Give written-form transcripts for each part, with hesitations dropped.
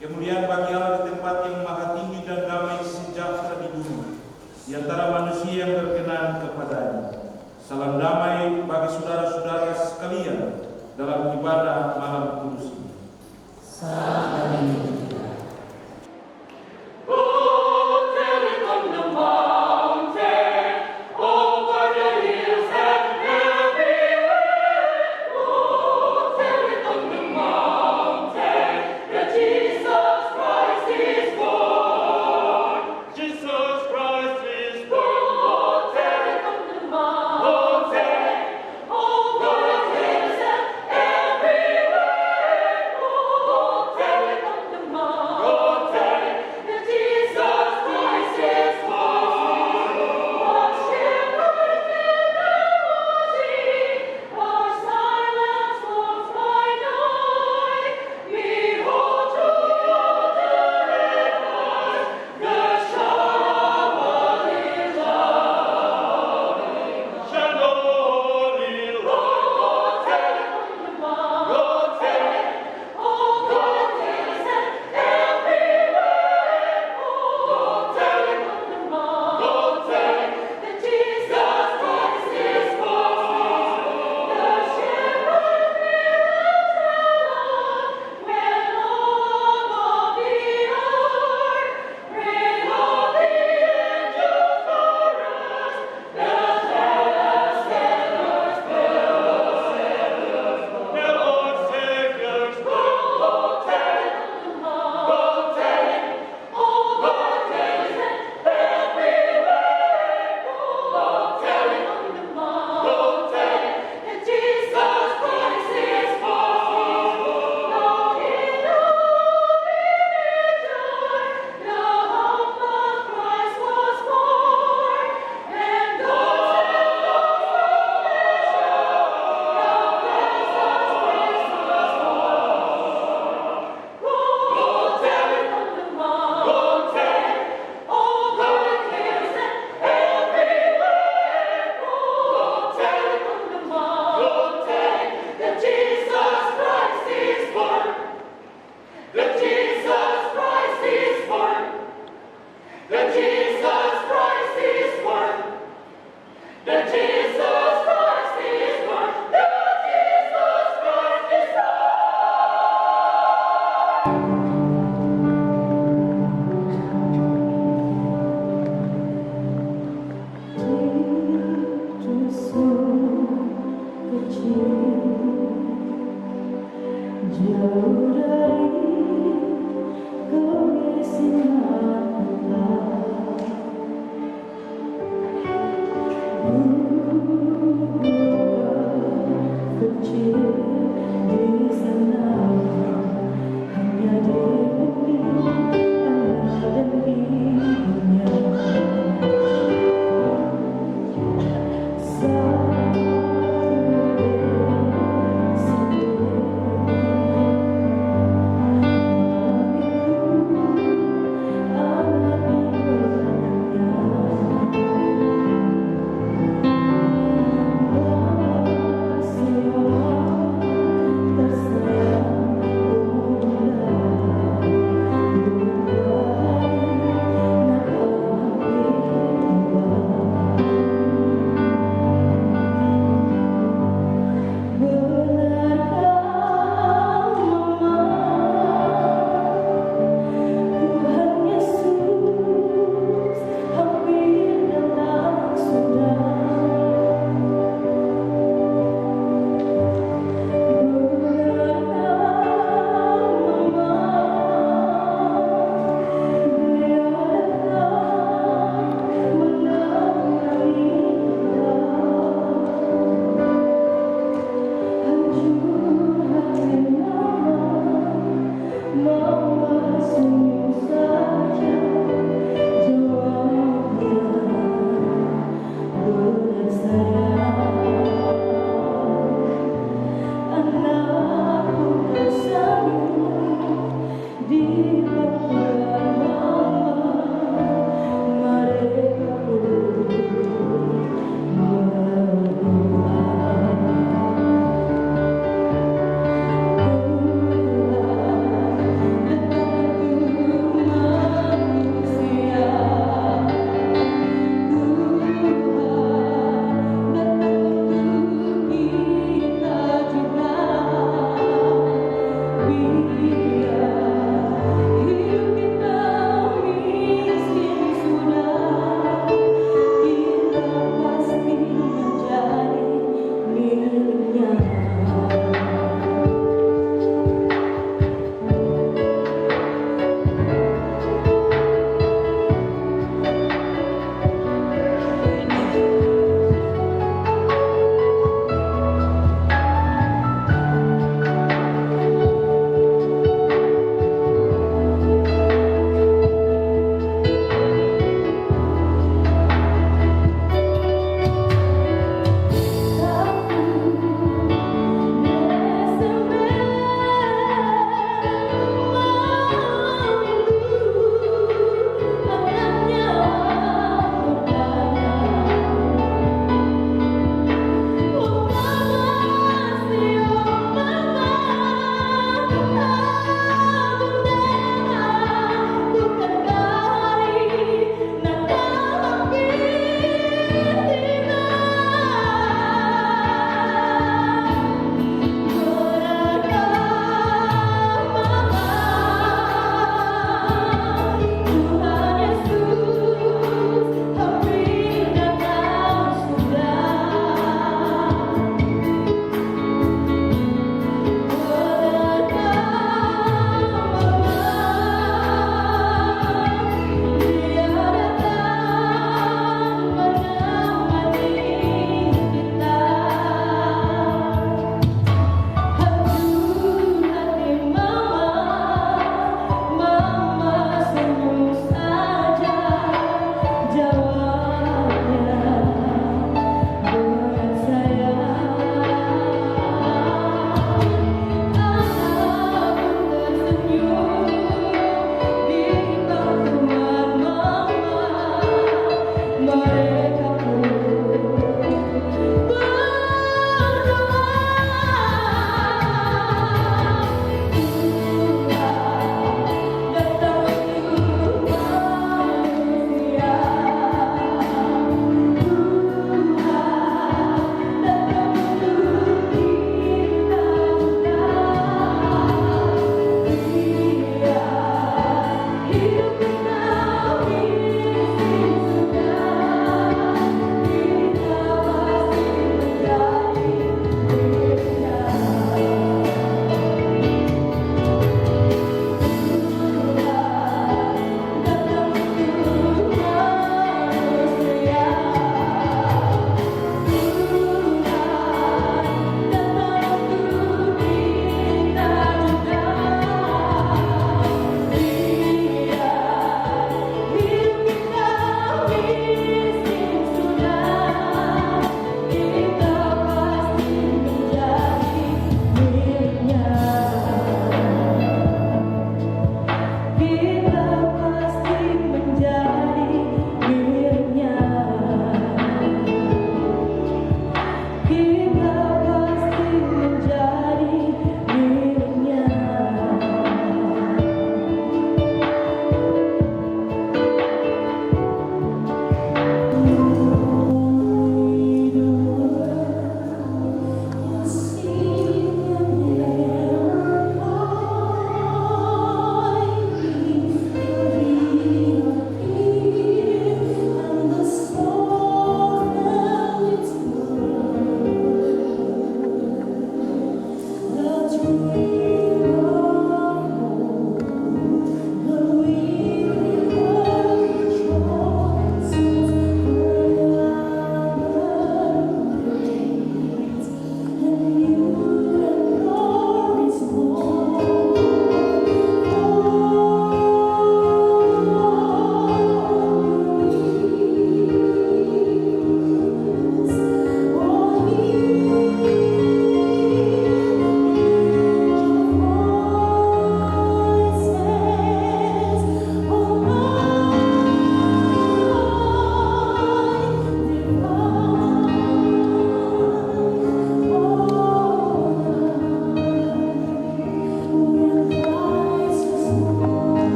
Kemuliaan bagi Allah di tempat yang maha tinggi dan damai sejahtera di bumi di antara manusia yang berkenan kepadanya. Salam damai bagi saudara-saudara sekalian dalam ibadah malam kudus ini. Salam. Everywhere, oh,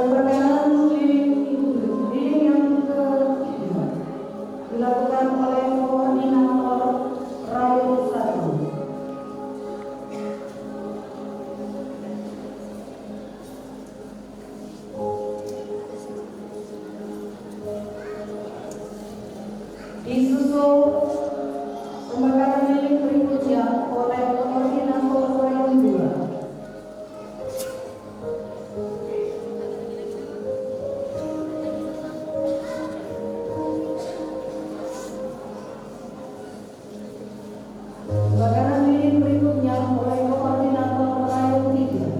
Perkenalan reading yang ketiga dilakukan oleh koordinator Rayon 1. Disusul pembakaran lilin berikutnya oleh koordinator Rayon 2. Pembakaran lilin berikutnya oleh koordinator Rayon 3.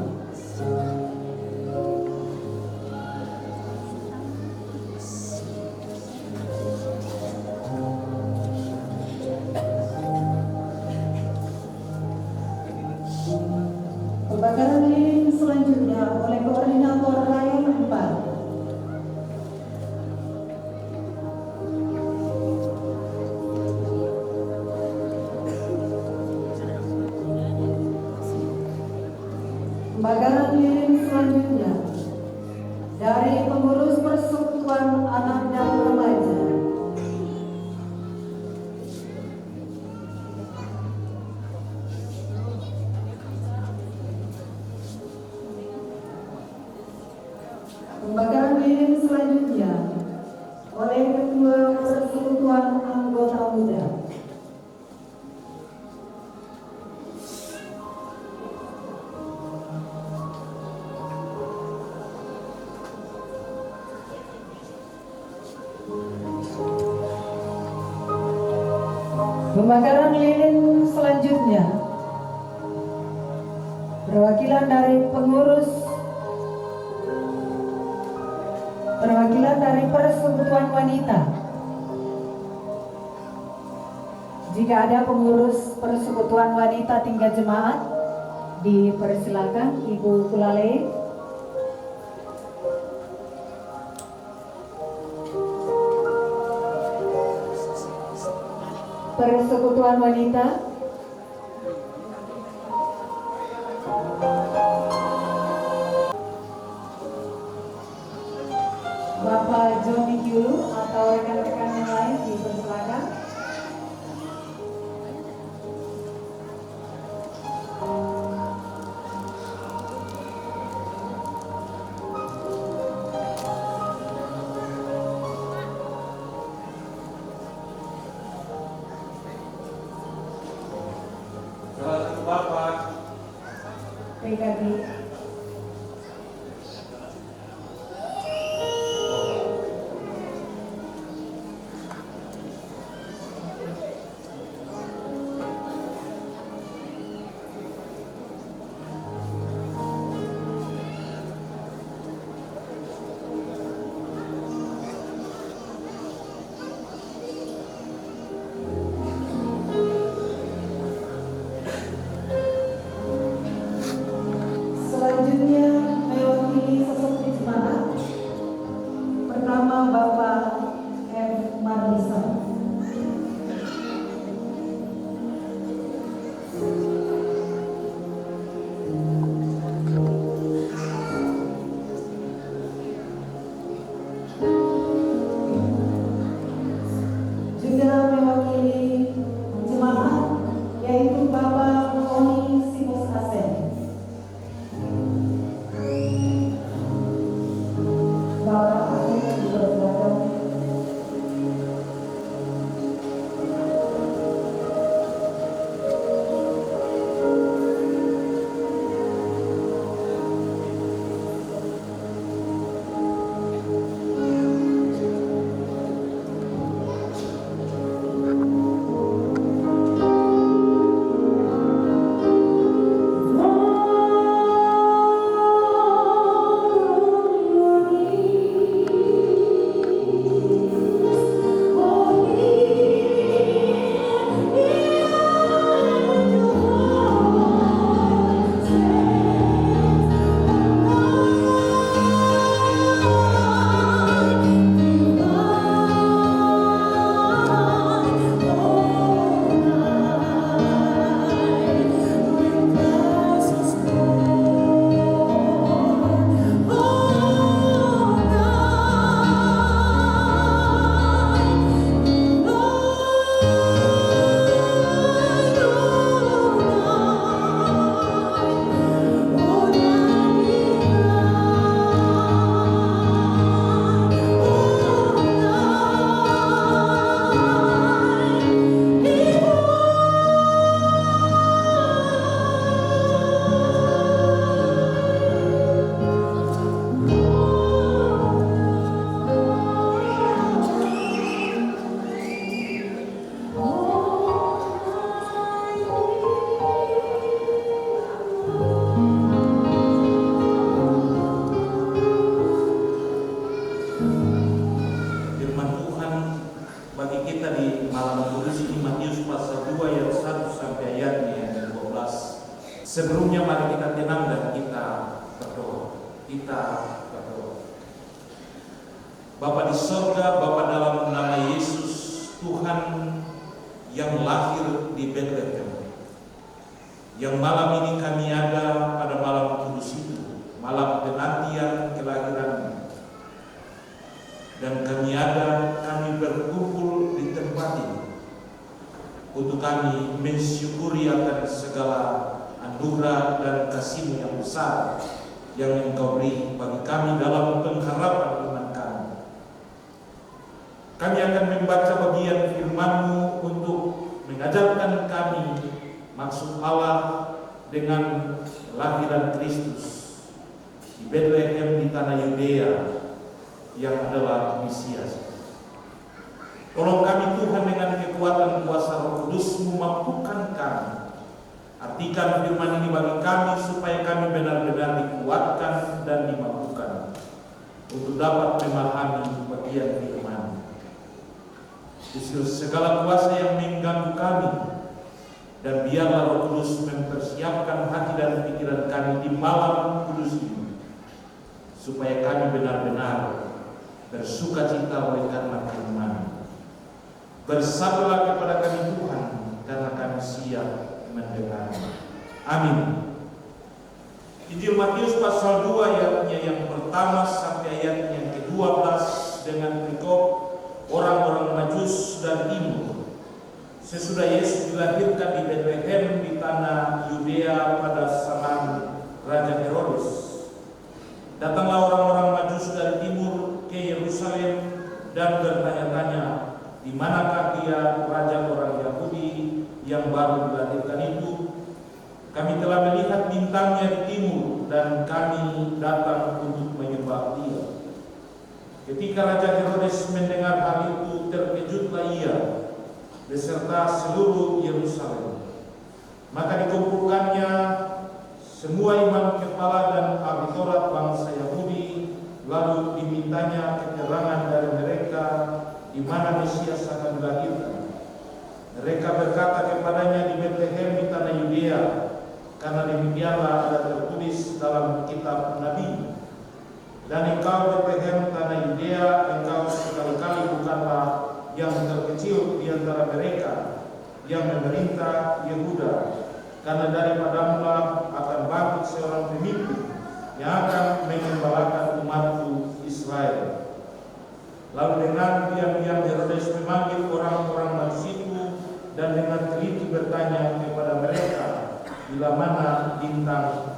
Pembakaran lilin selanjutnya oleh koordinator Rayon 4. Pembakaran lilin selanjutnya dari pengurus Persekutuan Anak dan Remaja. Pembakaran lilin selanjutnya oleh Ketua Persekutuan Anggota Muda. Pembakaran lilin selanjutnya perwakilan dari Persekutuan Wanita. Jika ada pengurus Persekutuan Wanita tingkat jemaat, dipersilakan Ibu Kulale. Persekutuan Wanita. Bapak Joni Kyulu atau rekan-rekan yang lain dipersilakan. Bapak. PKB. Sebelumnya mari kita tenang dan kita berdoa. Kita berdoa. Bapa di sorga, Bapa dalam nama Yesus, Tuhan yang lahir di Bethlehem, yang malam ini kami ada pada malam kudus itu, malam penantian kelahiran, dan kami berkumpul di tempat ini untuk kami mensyukuri akan segala anugerah dan kasih-Mu yang besar yang Engkau beri bagi kami dalam pengharapan iman kami. Kami akan membaca bagian firman-Mu untuk mengajarkan kami maksud Allah dengan kelahiran Kristus di Bethlehem di tanah Yudea yang adalah Mesias. Tolong kami Tuhan dengan kekuatan kuasa Roh Kudus-Mu, mampukan kami artikan firman ini bagi kami supaya kami benar-benar dikuatkan dan dimampukan untuk dapat memahami bagian firman. Usir segala kuasa yang mengganggu kami, dan biarlah Roh Kudus mempersiapkan hati dan pikiran kami di malam kudus ini supaya kami benar-benar bersuka cita oleh karena firman. Bersabarlah kepada kami Tuhan, karena kami siap mendengar. Amin. Injil Matius pasal 2 ayatnya yang pertama sampai ayatnya yang ke-12 dengan perikop orang-orang Majus dan Timur. Sesudah Yesus dilahirkan di Bethlehem di tanah Yudea pada zaman Raja Herodes, datanglah orang-orang Majus dari timur ke Yerusalem dan bertanya-tanya, di manakah dia raja orang Yahudi yang baru dilahirkan itu? Kami telah melihat bintangnya di timur dan kami datang untuk menyembah dia. Ketika Raja Herodes mendengar hal itu, terkejutlah ia beserta seluruh Yerusalem. Maka dikumpulkannya semua imam kepala dan ahli Taurat bangsa Yahudi, lalu dimintanya keterangan dari mereka di mana Mesias akan dilahirkan. Mereka berkata kepadanya, di Bethlehem di tanah Yudea, karena demikianlah ada tertulis dalam kitab Nabi. Dan engkau Bethlehem tanah Yudea, engkau sekali-kali bukanlah yang terkecil di antara mereka yang memerintah Yehuda, karena daripadamulah akan bangkit seorang pemimpin yang akan mengembalakan umatku Israel. Lalu dengan diam-diam Herodes memanggil orang-orang Majus itu dan dengan teliti bertanya kepada mereka bila mana bintang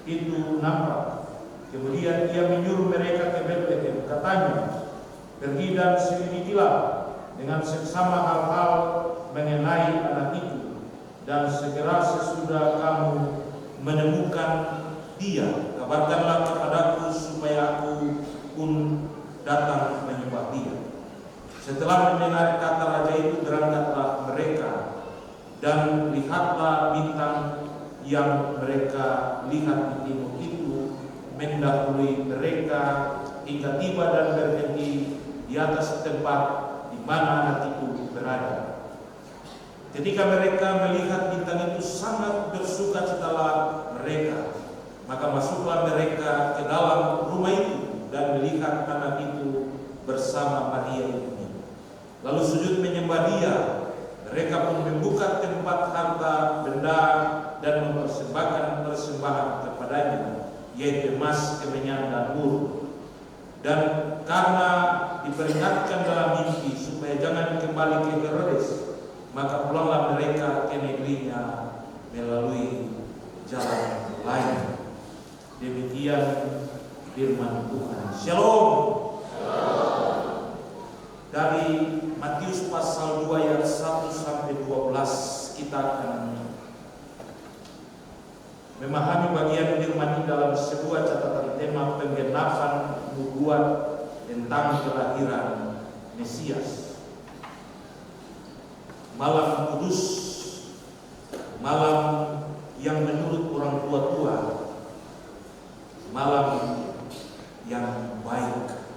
itu nampak. Kemudian ia menyuruh mereka ke Bethlehem. Katanya, pergi dan selidikilah dengan seksama hal-hal mengenai anak itu, dan segera sesudah kamu menemukan dia, kabarkanlah kepadaku supaya aku pun datang menyembah dia. Setelah mendengar kata raja itu, berangkatlah mereka, dan lihatlah bintang yang mereka lihat di timur itu mendahului mereka hingga tiba dan berhenti di atas tempat di mana anak itu berada. Ketika mereka melihat bintang itu, sangat bersukacitalah mereka. Maka masuklah mereka ke dalam rumah itu dan melihat anak itu bersama Maria ibunya. Lalu sujud menyembah dia. Mereka pun membuka tempat harta benda dan mempersembahkan persembahan kepadanya, yaitu emas, kemenyan, dan mur. Dan karena diperingatkan dalam mimpi supaya jangan kembali ke Herodes, maka pulanglah mereka ke negerinya melalui jalan lain. Demikian firman Tuhan. Shalom. Dari Matius pasal 2 ayat 1 sampai 12 kita akan memahami bagian firman ini dalam sebuah catatan tema penggenapan nubuat tentang kelahiran Mesias. Malam kudus, malam yang menurut orang tua-tua, malam yang baik.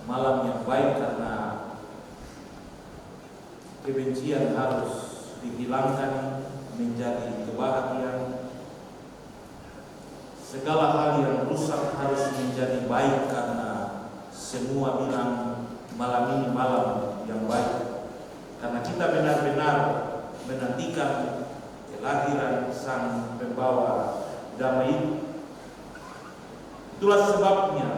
Malam yang baik karena kebencian harus dihilangkan, menjadi kebahagiaan. Segala hal yang rusak harus menjadi baik karena semua bilang malam ini malam yang baik. Karena kita benar-benar menantikan kelahiran Sang Pembawa damai itu. Itulah sebabnya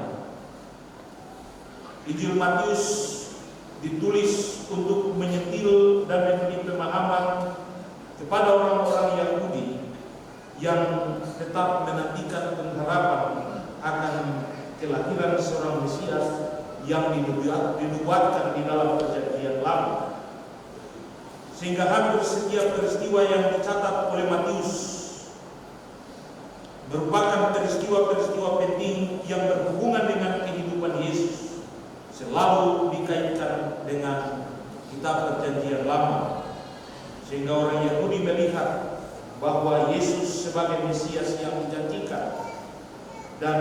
Injil Matius ditulis untuk menyentil dan memberi pemahaman kepada orang-orang Yahudi yang tetap menantikan pengharapan akan kelahiran seorang Mesias yang dinubuatkan di dalam Perjanjian Lama. Sehingga hampir setiap peristiwa yang dicatat oleh Matius merupakan peristiwa-peristiwa penting yang berhubungan dengan kehidupan Yesus, selalu dikaitkan dengan kitab Perjanjian Lama. Sehingga orang Yahudi melihat bahwa Yesus sebagai Mesias yang dijanjikan dan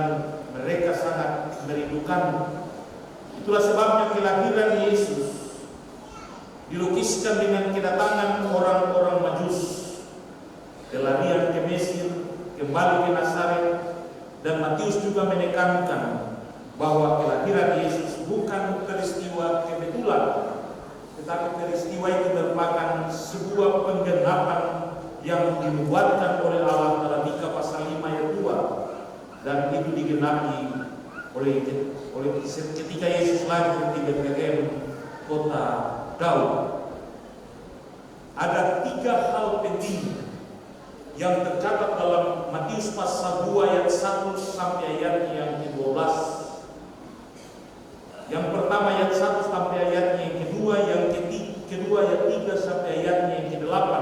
mereka sangat merindukan. Itulah sebabnya kelahiran Yesus dilukiskan dengan kedatangan orang-orang Majus, pelarian ke Mesir, kembali ke Nazaret, dan Matius juga menekankan bahwa kelahiran Yesus bukan peristiwa kebetulan, tetapi peristiwa itu merupakan sebuah penggenapan yang dibuatkan oleh Allah dalam Mika pasal 5 ayat 2, dan itu digenapi oleh ketika Yesus lahir di Betlehem, kota Daud. Ada 3 hal penting yang tercatat dalam Matius pasal 2 ayat 1 sampai ayat yang ke-12. Yang pertama ayat 1 sampai ayatnya yang kedua, yang kedua ayat 3 sampai ayatnya yang ke-8,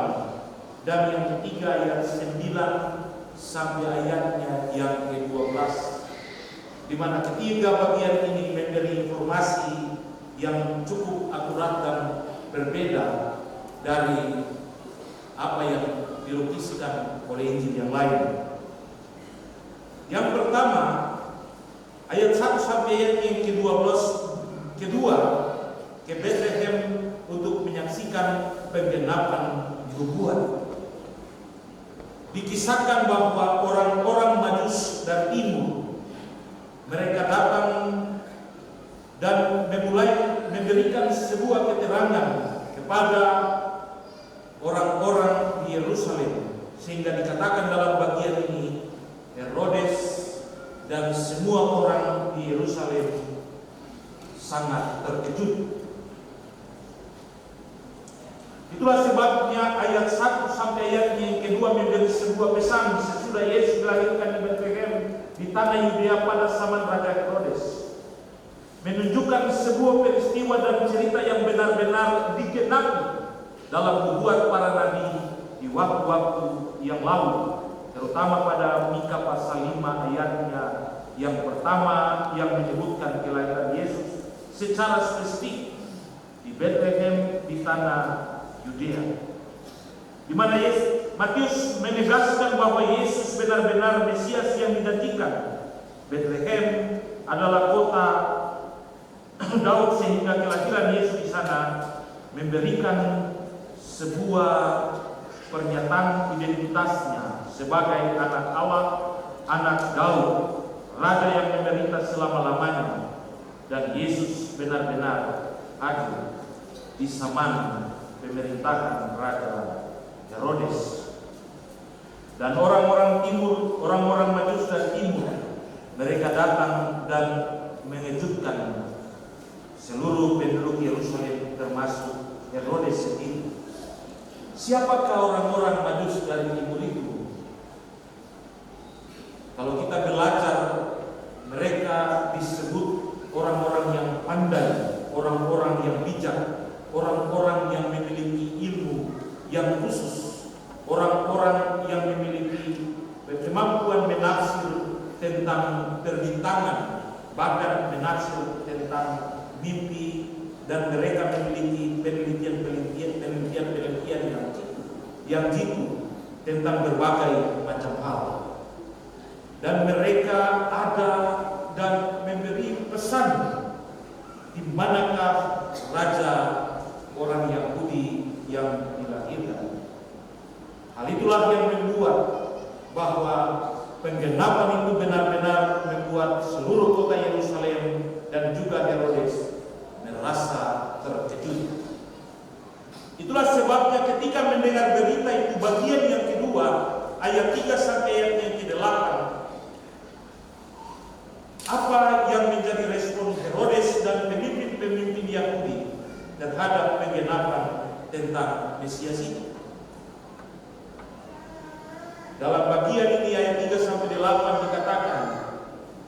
dan yang ketiga ayat 9 sampai ayatnya yang ke-12, di mana ketiga bagian ini memberi informasi yang cukup akurat dan berbeda dari apa yang dilukiskan oleh Injil yang lain. Yang pertama ayat 1 sampai ayat yang ke-12, kedua ke Betlehem untuk menyaksikan penggenapan nubuat. Dikisahkan bahwa orang-orang Majus dari timur mereka datang dan memulai memberikan sebuah keterangan kepada orang-orang di Yerusalem, sehingga dikatakan dalam bagian ini Herodes dan semua orang di Yerusalem sangat terkejut. Itulah sebabnya ayat 1 sampai ayat yang kedua memberi sebuah pesan sesudah Yesus dilahirkan di Betlehem di tanah Yudea pada zaman Raja Herodes, menunjukkan sebuah peristiwa dan cerita yang benar-benar digenapi dalam nubuat para nabi di waktu-waktu yang lalu, terutama pada Mika pasal 5 ayatnya yang pertama yang menyebutkan kelahiran Yesus secara spesifik di Betlehem di tanah Yudea, di mana Matius menegaskan bahwa Yesus benar-benar Mesias yang dijanjikan. Betlehem adalah kota Daud, sehingga kelahiran Yesus di sana memberikan sebuah pernyataan identitasnya sebagai anak Allah, anak Daud, raja yang menderita selama-lamanya. Dan Yesus benar-benar hadir di zaman pemerintahan Raja Herodes. Dan orang-orang timur, orang-orang Majus dari timur, mereka datang dan mengejutkan seluruh penduduk Yerusalem termasuk Herodes sendiri. Siapakah orang-orang Majus dari timur itu? Kalau kita belajar, mereka disebut orang-orang yang pandai, orang-orang yang bijak, orang-orang yang memiliki ilmu yang khusus, orang-orang yang memiliki kemampuan menafsir tentang perbintangan, bahkan menafsir tentang mimpi, dan mereka memiliki penelitian yang jitu tentang berbagai macam hal. Dan mereka ada dan memberi pesan di manakah raja orang Yahudi yang dilahirkan. Hal ketika mendengar berita itu, bagian yang kedua, ayat 3 sampai ayat yang ke-8, apa yang menjadi respon Herodes dan pemimpin-pemimpin Yahudi terhadap penggenapan tentang Mesias itu? Dalam bagian ini ayat 3 sampai 8 dikatakan,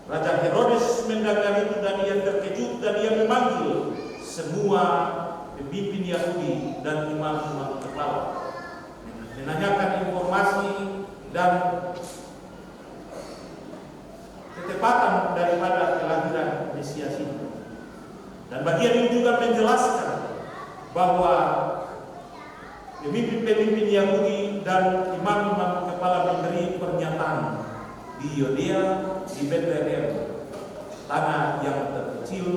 Raja Herodes mendengar itu dan ia terkejut dan ia memanggil semua pemimpin Yahudi dan imam-imam kepala, menanyakan informasi dan ketepatan daripada kelahiran Mesias itu. Dan bagian ini juga menjelaskan bahwa pemimpin-pemimpin Yahudi dan imam-imam kepala memberi pernyataan di Yudea, di Bethlehem, tanah yang terkecil,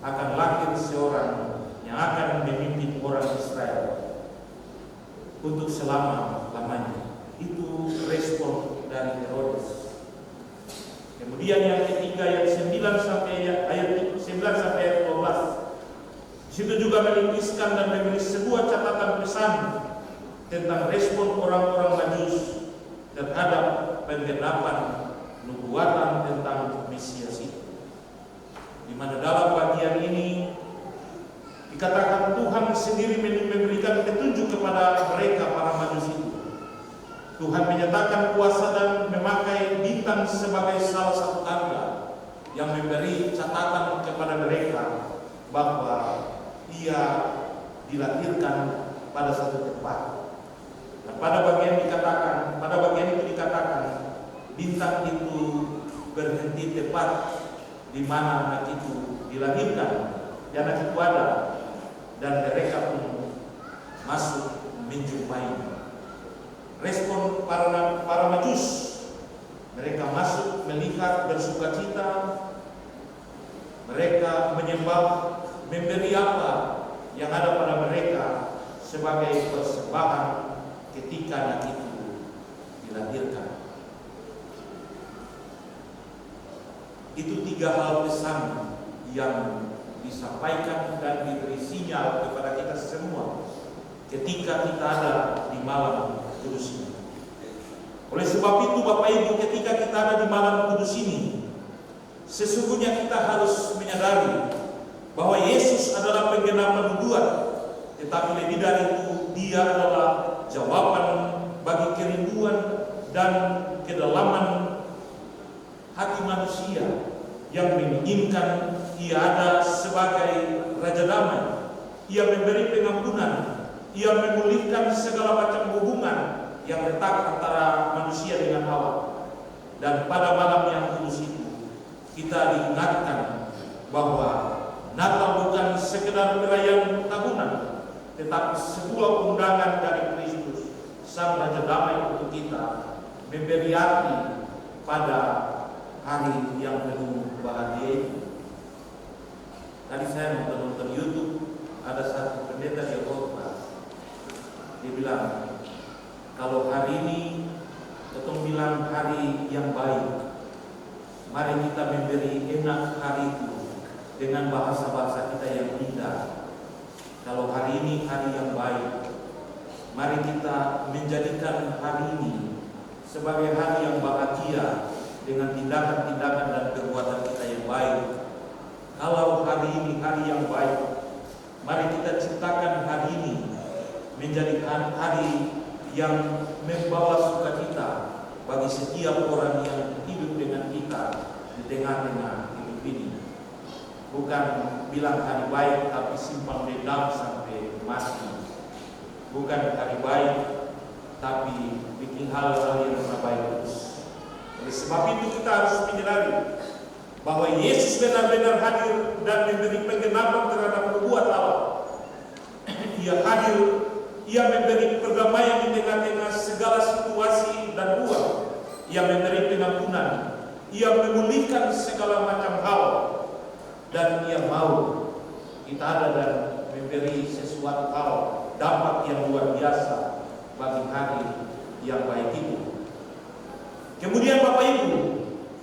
akan lahir seorang yang akan memimpin orang Israel untuk selama-lamanya. Itu respon dari Herodes. Kemudian yang ketiga ayat 9 sampai ayat 12. Di situ juga menuliskan dan memberi sebuah catatan pesan tentang respon orang-orang Majus terhadap penggenapan nubuatan tentang Mesias itu. Di mana dalam bagian ini dikatakan Tuhan sendiri memberikan petunjuk kepada mereka para Majus itu. Tuhan menyatakan kuasa dan memakai bintang sebagai salah satu tanda yang memberi catatan kepada mereka bahwa ia dilahirkan pada satu tempat. Dan pada bagian itu dikatakan bintang itu berhenti tepat di mana anak itu dilahirkan. Dan anak itu ada, dan mereka pun masuk menjumpai. Respon para Majus, mereka masuk melihat, bersukacita, mereka menyembah, memberi apa yang ada pada mereka sebagai persembahan ketika anak itu dilahirkan. Itu 3 hal pesan yang disampaikan dan diberi sinyal kepada kita semua ketika kita ada di malam kudus ini. Oleh sebab itu Bapak Ibu, ketika kita ada di malam kudus ini, sesungguhnya kita harus menyadari bahwa Yesus adalah penggenapan nubuat, tetapi lebih dari itu Dia adalah jawaban bagi kerinduan dan kedalaman hati manusia yang menginginkan Ia ada sebagai Raja Damai. Ia memberi pengampunan, Ia memulihkan segala macam hubungan yang retak antara manusia dengan Allah. Dan pada malam yang kudus itu kita diingatkan bahwa Natal bukan sekedar perayaan tahunan, tetapi sebuah undangan dari Kristus, Sang Raja Damai untuk kita, memberi arti pada hari yang penuh bahagia itu. Tadi saya nonton YouTube, ada satu pendeta di khotbah. Dia bilang, kalau hari ini kita bilang hari yang baik, mari kita memberi enak hari itu dengan bahasa-bahasa kita yang indah. Kalau hari ini hari yang baik, mari kita menjadikan hari ini sebagai hari yang bahagia dengan tindakan-tindakan dan perbuatan kita yang baik. Kalau hari ini hari yang baik, mari kita ciptakan hari ini menjadi hari yang membawa sukacita bagi setiap orang yang hidup dengan kita di tengah-tengah hidup ini. Bukan bilang hari baik tapi simpan dendam sampai mati. Bukan hari baik tapi bikin hal-hal yang tidak baik terus. Oleh sebab itu kita harus menyadari bahwa Yesus benar-benar hadir dan memberi penggenapan terhadap nubuat Allah. Ia hadir, Ia memberi perdamaian di tengah-tengah segala situasi dan ruang. Ia memberi pengampunan, Ia memulihkan segala macam hal, dan Ia mau kita ada dan memberi sesuatu hal, dampak yang luar biasa bagi hari yang baik itu. Kemudian Bapak Ibu,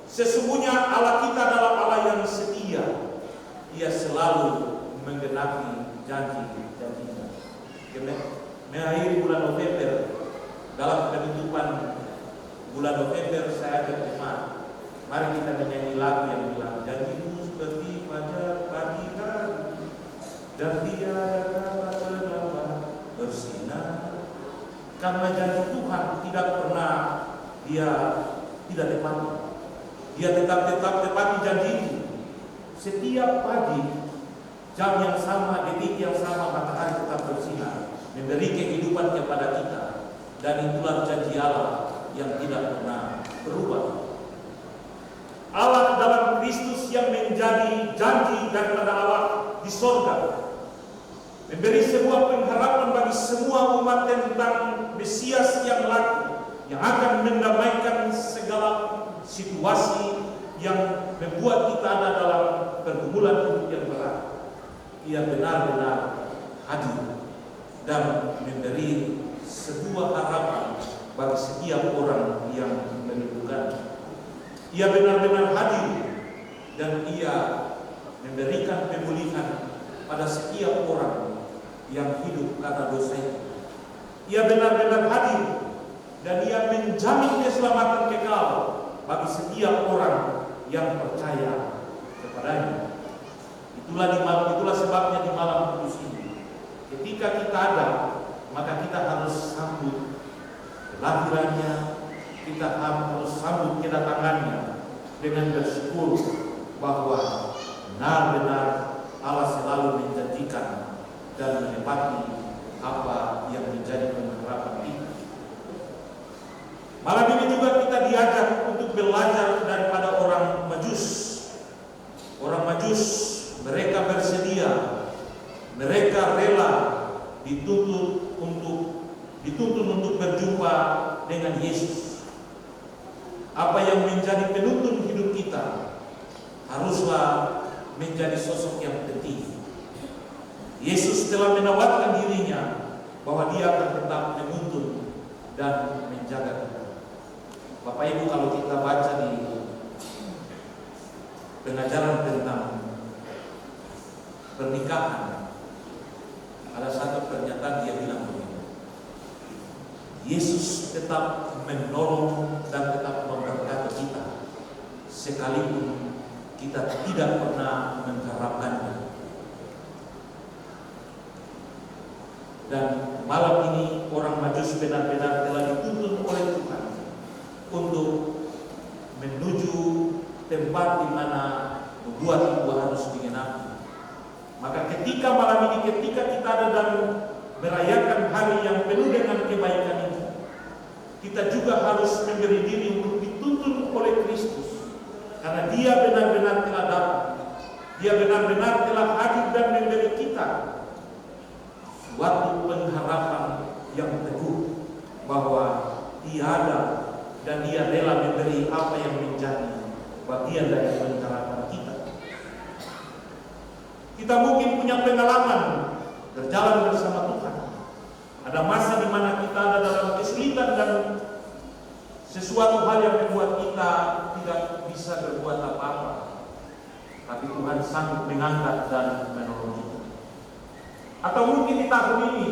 sesungguhnya Allah kita adalah Allah yang setia. Ia selalu menggenapi janji-janjinya. mengakhiri bulan November. Dalam penutupan bulan November saya ajak jemaat, mari kita menyanyi lagu yang bilang, janjimu seperti fajar pagi hari, dan tiada kata terlambat bersinar. Karena janji Tuhan tidak pernah dia tidak tepati. Dia tetap tepati janji itu. Setiap pagi, jam yang sama, detik yang sama, matahari tetap bersinar, memberi kehidupan kepada kita. Dan itulah janji Allah yang tidak pernah berubah. Allah dalam Kristus yang menjadi janji daripada Allah di sorga, memberi sebuah pengharapan bagi semua umat tentang Mesias yang laku, yang akan mendamaikan segala situasi yang membuat kita ada dalam pergumulan hidup yang berat. Ia benar-benar hadir dan memberi sebuah harapan bagi setiap orang yang merindukan. Ia benar-benar hadir dan ia memberikan pemulihan pada setiap orang yang hidup karena dosa itu. Ia benar-benar hadir dan ia menjamin keselamatan kekal bagi setiap orang yang percaya kepadanya. Itulah sebabnya di malam kudus ini, ketika kita ada, maka kita harus sambut kelahirannya, kita harus sambut kedatangannya dengan bersyukur bahwa benar-benar Allah selalu menjanjikan dan menepati apa yang menjadi pengharapan kita. Malam ini juga kita diajak untuk belajar daripada orang Majus. Orang Majus, mereka bersedia, mereka rela dituntun untuk berjumpa dengan Yesus. Apa yang menjadi penuntun hidup kita haruslah menjadi sosok yang penting. Yesus telah menawarkan dirinya bahwa dia akan tetap menuntun dan menjaga kita. Bapak Ibu, kalau kita baca di pengajaran tentang pernikahan, ada satu pernyataan dia bilang begini, Yesus tetap menolong dan tetap memberkati kita sekalipun kita tidak pernah mengharapkannya. Dan malam ini orang Majus benar-benar telah dituntun oleh Tuhan untuk menuju tempat di mana nubuat itu harus digenapi. Maka ketika malam ini, ketika kita ada dan merayakan hari yang penuh dengan kebaikan ini, kita juga harus memberi diri untuk dituntun oleh Kristus, karena dia benar-benar telah datang, dia benar-benar telah hadir dan memberi kita suatu pengharapan yang teguh bahwa tiada dan dia rela memberi apa yang menjadi bagian dari pengharapan kita. Kita mungkin punya pengalaman berjalan bersama Tuhan. Ada masa di mana kita ada dalam kesulitan dan sesuatu hal yang membuat kita tidak bisa berbuat apa-apa, tapi Tuhan sanggup mengangkat dan menolong kita. Atau mungkin di tahun ini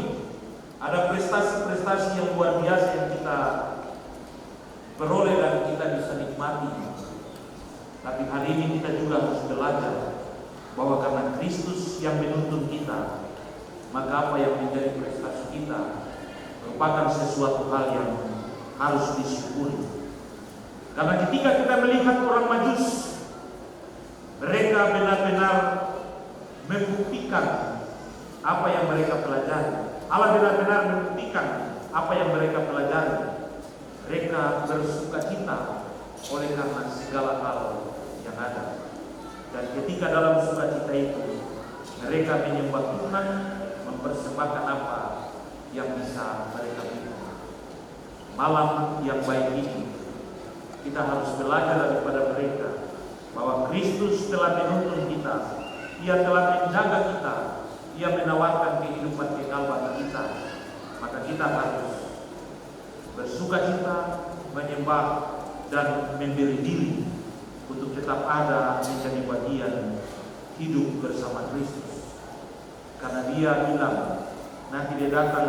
ada prestasi-prestasi yang luar biasa yang kita peroleh dan kita bisa nikmati. Tapi hari ini kita juga harus belajar bahwa karena Kristus yang menuntun kita, maka apa yang menjadi prestasi kita merupakan sesuatu hal yang harus disyukuri. Karena ketika kita melihat orang Majus, mereka benar-benar membuktikan apa yang mereka pelajari. Allah benar-benar membuktikan apa yang mereka pelajari. Mereka bersukacita oleh karena segala hal yang ada. Dan ketika dalam sukacita itu, mereka menyembah Tuhan, mempersembahkan apa yang bisa mereka berikan. Malam yang baik ini, kita harus belajar daripada mereka bahwa Kristus telah menuntun kita, Ia telah menjaga kita, Ia menawarkan kehidupan kekal bagi kita. Maka kita harus bersukacita, menyembah dan memberi diri untuk tetap ada menjadi bagian hidup bersama Kristus. Karena dia bilang nanti dia datang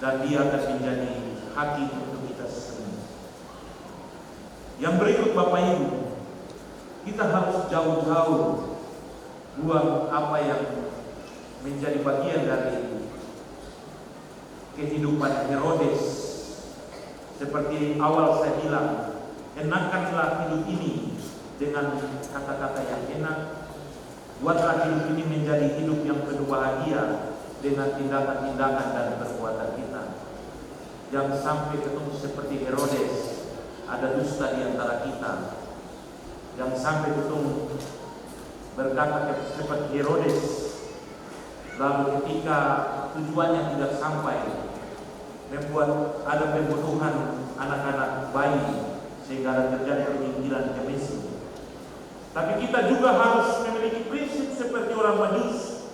dan Dia akan menjadi hakim untuk kita semua. Yang berikut Bapak Ibu, kita harus jauh-jauh buang apa yang menjadi bagian dari kehidupan Herodes. Seperti awal saya bilang, enakanlah hidup ini dengan kata-kata yang enak. Buatlah hidup ini menjadi hidup yang penuh bahagia dengan tindakan-tindakan dan perbuatan kita. Jangan sampai ketemu seperti Herodes, ada dusta di antara kita. Jangan sampai ketemu berkata seperti Herodes, lalu ketika tujuannya tidak sampai, membuat ada pembunuhan anak-anak bayi sehingga ada terjadi penyingkiran ke Mesir. Tapi kita juga harus memiliki prinsip seperti orang Majus,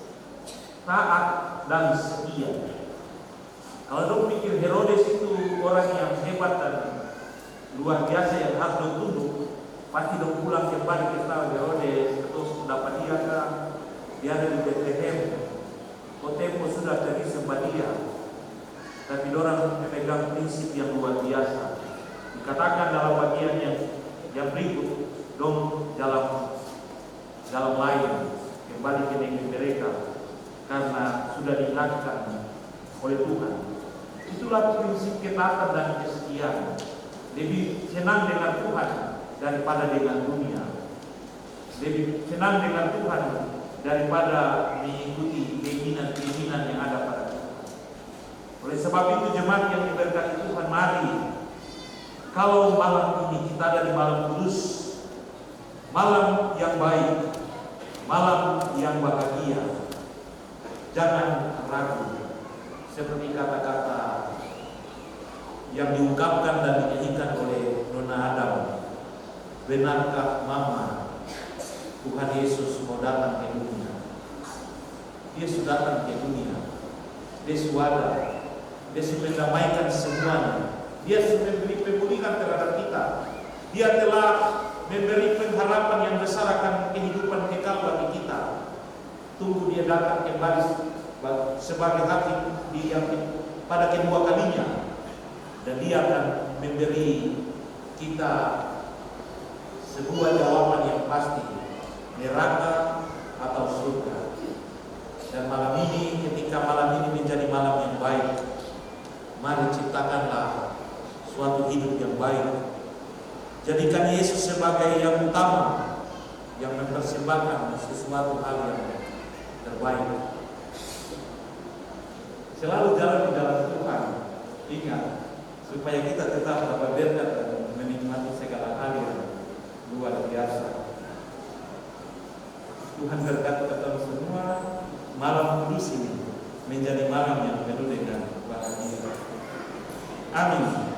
taat dan setia. Kalau dong pikir Herodes itu orang yang hebat dan luar biasa yang harus dong tunduk, pasti dong pulang kembali ke Herodes terus dapat dia kan, dia ada di Bethlehem. Tempo sudah jadi sembah dia. Tapi orang memegang prinsip yang luar biasa. Dikatakan dalam bagian yang berikut, dong dalam lain kembali ke negeri mereka karena sudah diingatkan oleh Tuhan. Itulah prinsip ketaatan dan kesetiaan. Lebih senang dengan Tuhan daripada dengan dunia. Lebih senang dengan Tuhan daripada mengikuti keinginan-keinginan yang ada pada kita. Oleh sebab itu jemaat yang diberkati Tuhan, mari kalau malam ini kita ada di malam kudus, malam yang baik, malam yang bahagia, jangan ragu. Seperti kata-kata yang diungkapkan dan dinyanyikan oleh Nona Adam, benarkah Mama Tuhan Yesus mau datang ke dunia? Dia sudah datang ke dunia. Dia sudah mendamaikan semuanya. Dia sudah memberi pemulihan terhadap kita. Dia telah memberi pengharapan yang besar akan kehidupan kekal bagi kita. Tunggu dia datang kembali sebagai hakim pada kedua kalinya, dan dia akan memberi kita sebuah jawaban yang pasti, neraka atau surga. Dan malam ini, ketika malam ini menjadi malam yang baik, mari ciptakanlah suatu hidup yang baik. Jadikan Yesus sebagai yang utama, yang mempersembahkan sesuatu hal yang terbaik. Selalu jalan di dalam Tuhan. Ingat, supaya kita tetap dapat berkat dan menikmati segala hal yang luar biasa. Tuhan berkati kita semua. Malam kudus ini menjadi malam yang penuh dengan bahagia. Amin.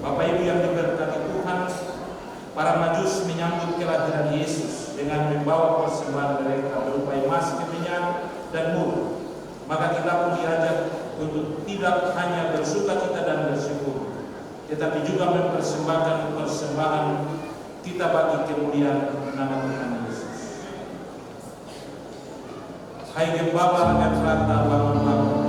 Bapak Ibu yang diberkati Tuhan, para majus menyambut kelahiran Yesus dengan membawa persembahan mereka berupa emas, kemenyan, dan mur. Maka kita pun diajak untuk tidak hanya bersukacita dan bersyukur, tetapi juga mempersembahkan persembahan kita bagi kemuliaan nama Tuhan Yesus. Hai Gembala dan Rata bangun-bangun.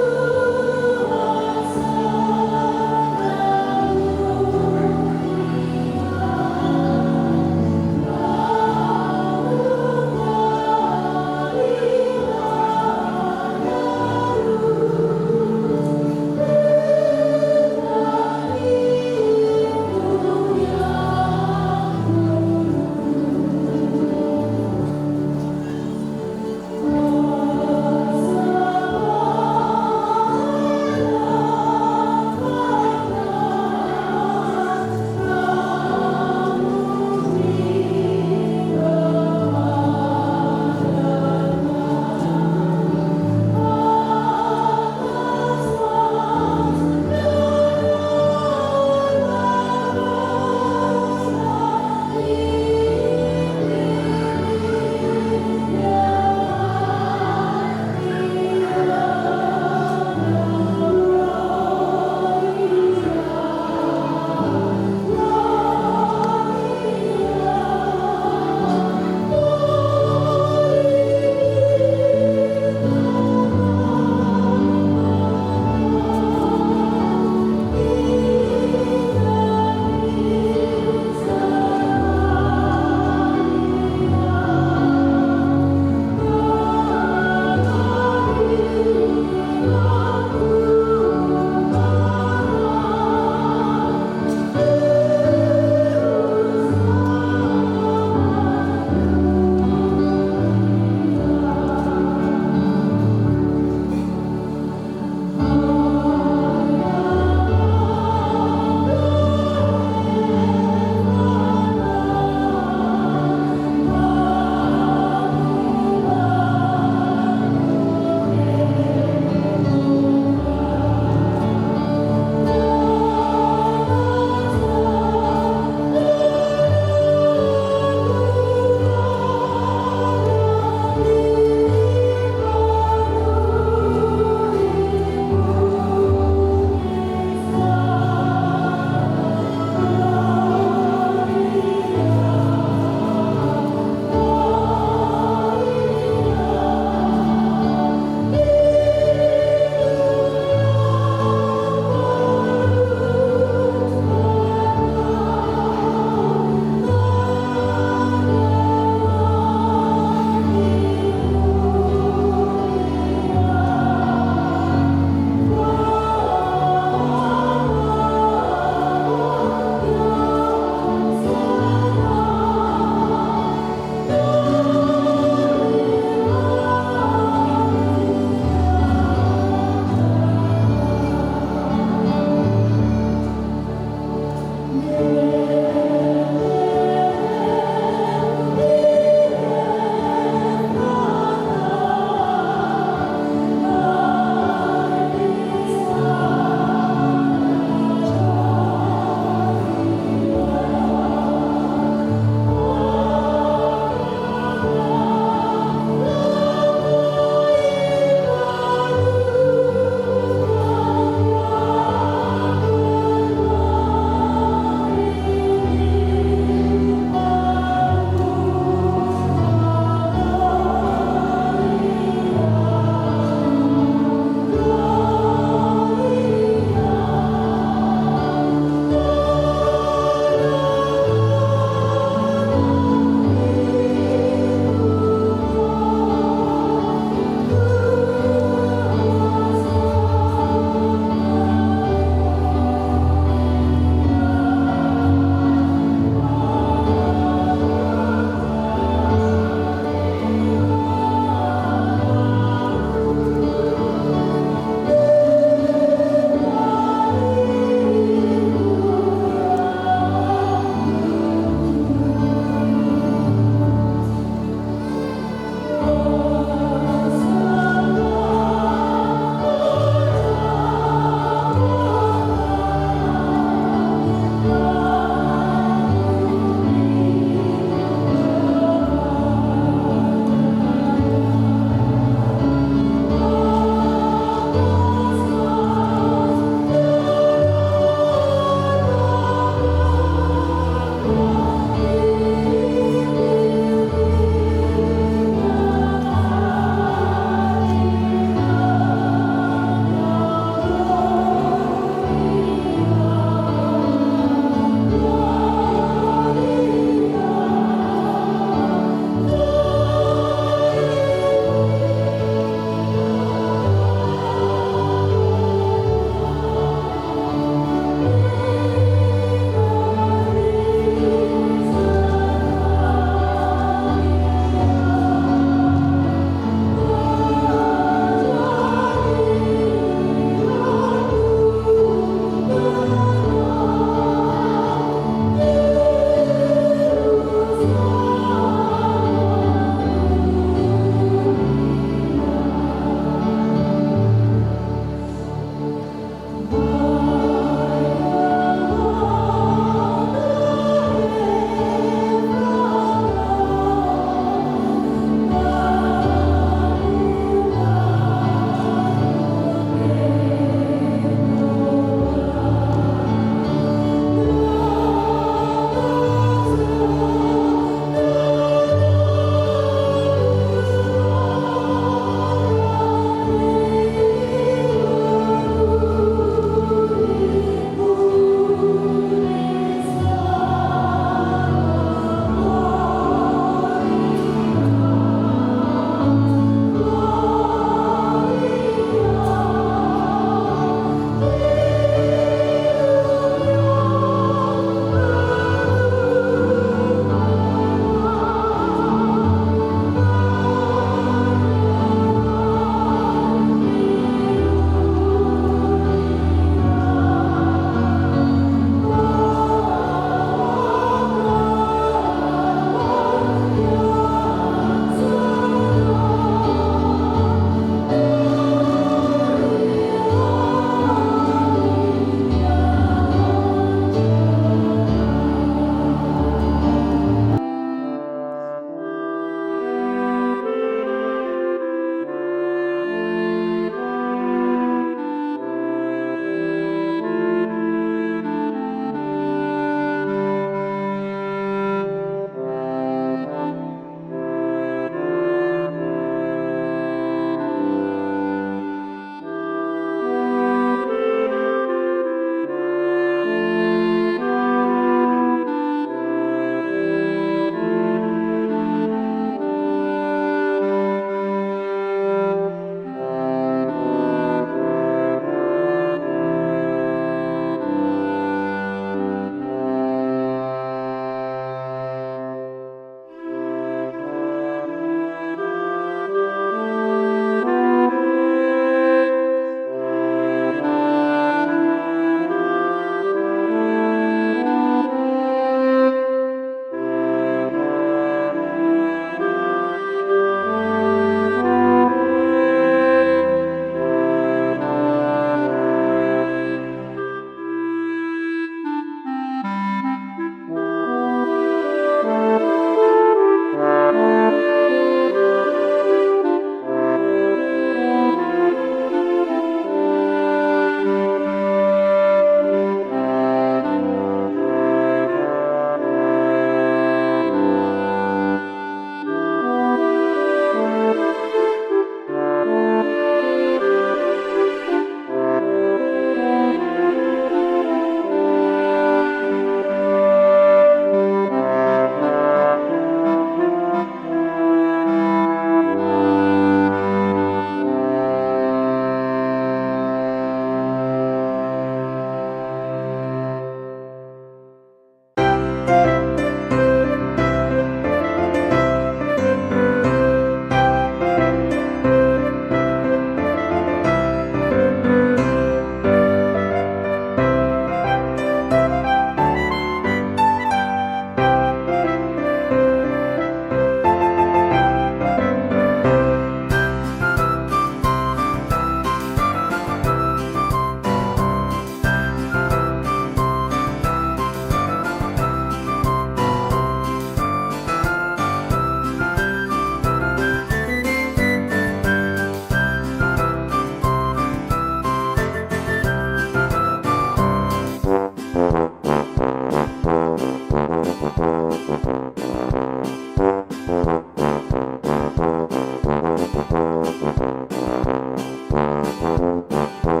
Thank